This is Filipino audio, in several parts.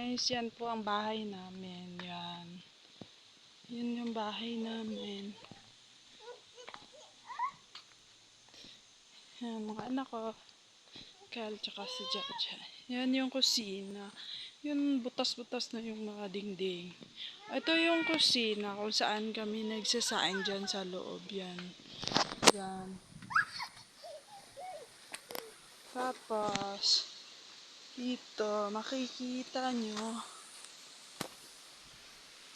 Guys, yan po ang bahay namin. Yan. Yan yung bahay namin. Yan, mga anak ko. Kyle tsaka si Jaja. Yan yung kusina. Yun, butas-butas na yung mga dingding. Ito yung kusina kung saan kami nagsasaing dyan sa loob. Yan. Yan. Tapos, dito, makikita nyo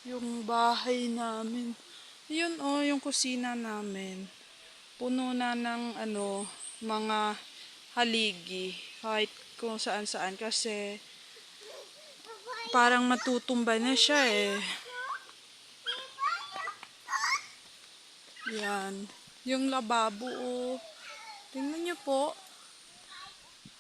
yung bahay namin. Yun yung kusina namin. Puno na ng mga haligi. Kahit kung saan-saan kasi parang matutumba na siya eh. Yan. Yung lababo tingnan nyo po.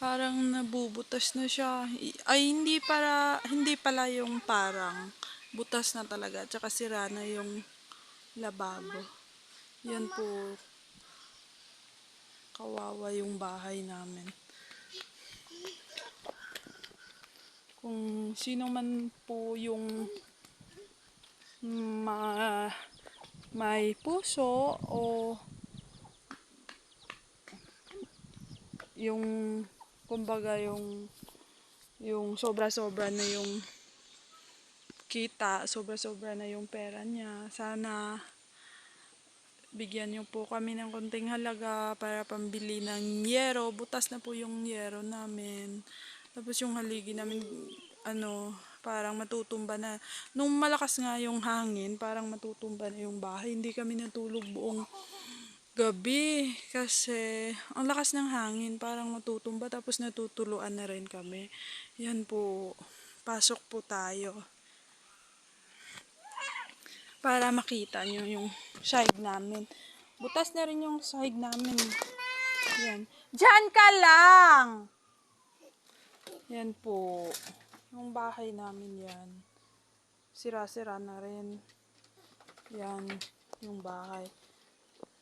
Parang nabubutas na siya. Ay, hindi pala yung parang. Butas na talaga. Tsaka sira na yung lababo. Yan po. Kawawa yung bahay namin. Kung sino man po yung may puso o yung kumbaga yung sobra-sobra na yung kita, sobra-sobra na yung pera niya. Sana bigyan niyo po kami ng konting halaga para pambili ng yero. Butas na po yung yero namin. Tapos yung haligi namin, parang matutumba na. Nung malakas nga yung hangin, parang matutumba na yung bahay. Hindi kami natulog buong gabi. Kasi ang lakas ng hangin, parang matutumba. Tapos natutuluan na rin kami. Yan po. Pasok po tayo. Para makita nyo yung side namin. Butas na rin yung side namin. Yan. Diyan ka lang! Yan po. Yung bahay namin yan. Sira-sira na rin. Yan. Yung bahay.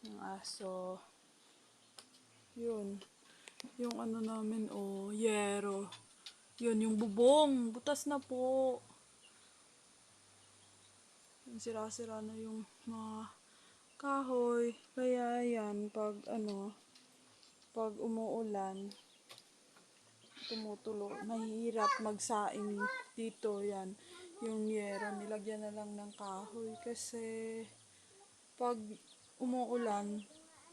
Yung aso. Yun. Yung namin, yero. Yun, yung bubong. Butas na po. Sira-sira na yung mga kahoy. Kaya yan, pag umuulan, tumutulo, mahirap magsaing dito. Yan, yung yero, nilagyan na lang ng kahoy. Kasi, pag umuulan,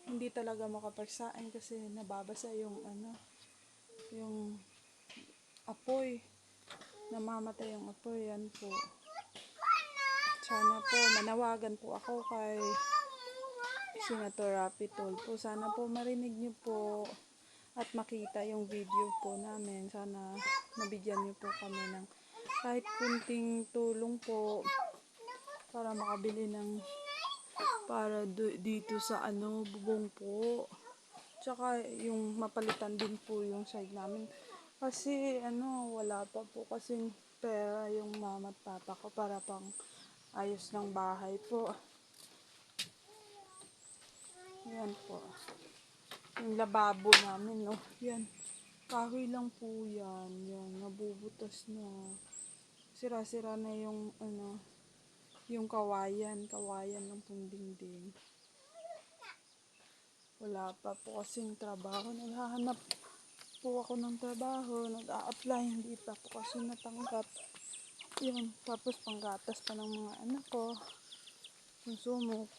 hindi talaga makapagsaing kasi nababasa yung yung apoy. Namamatay yung apoy. Yan po. Sana po, manawagan po ako kay Senator Rapi Tulfo. Sana po marinig niyo po at makita yung video po namin. Sana mabigyan niyo po kami ng kahit kunting tulong po para makabili ng para dito sa bubong po. Tsaka yung mapalitan din po yung side namin. Kasi wala pa po kasing pera yung mama at papa ko para pang ayos ng bahay po. Yan po. Yung lababo namin, yan. Kahoy lang po yan. Yan, nabubutas na. Sira-sira na yung, yung kawayan. Kawayan ng pong dingding. Wala pa po kasing trabaho. Naghahanap po ako ng trabaho. Nag-a-apply. Hindi pa po kasi natanggap. Yun. Tapos panggatas pa ng mga anak ko. Konsumo.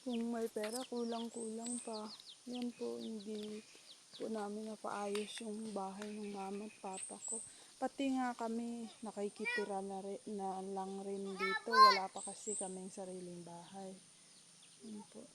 Kung may pera, kulang-kulang pa. Yan po, hindi po namin napaayos yung bahay ng mama at papa ko. Pati nga kami, nakikitira na lang rin dito. Wala pa kasi kaming sariling bahay. Yan po.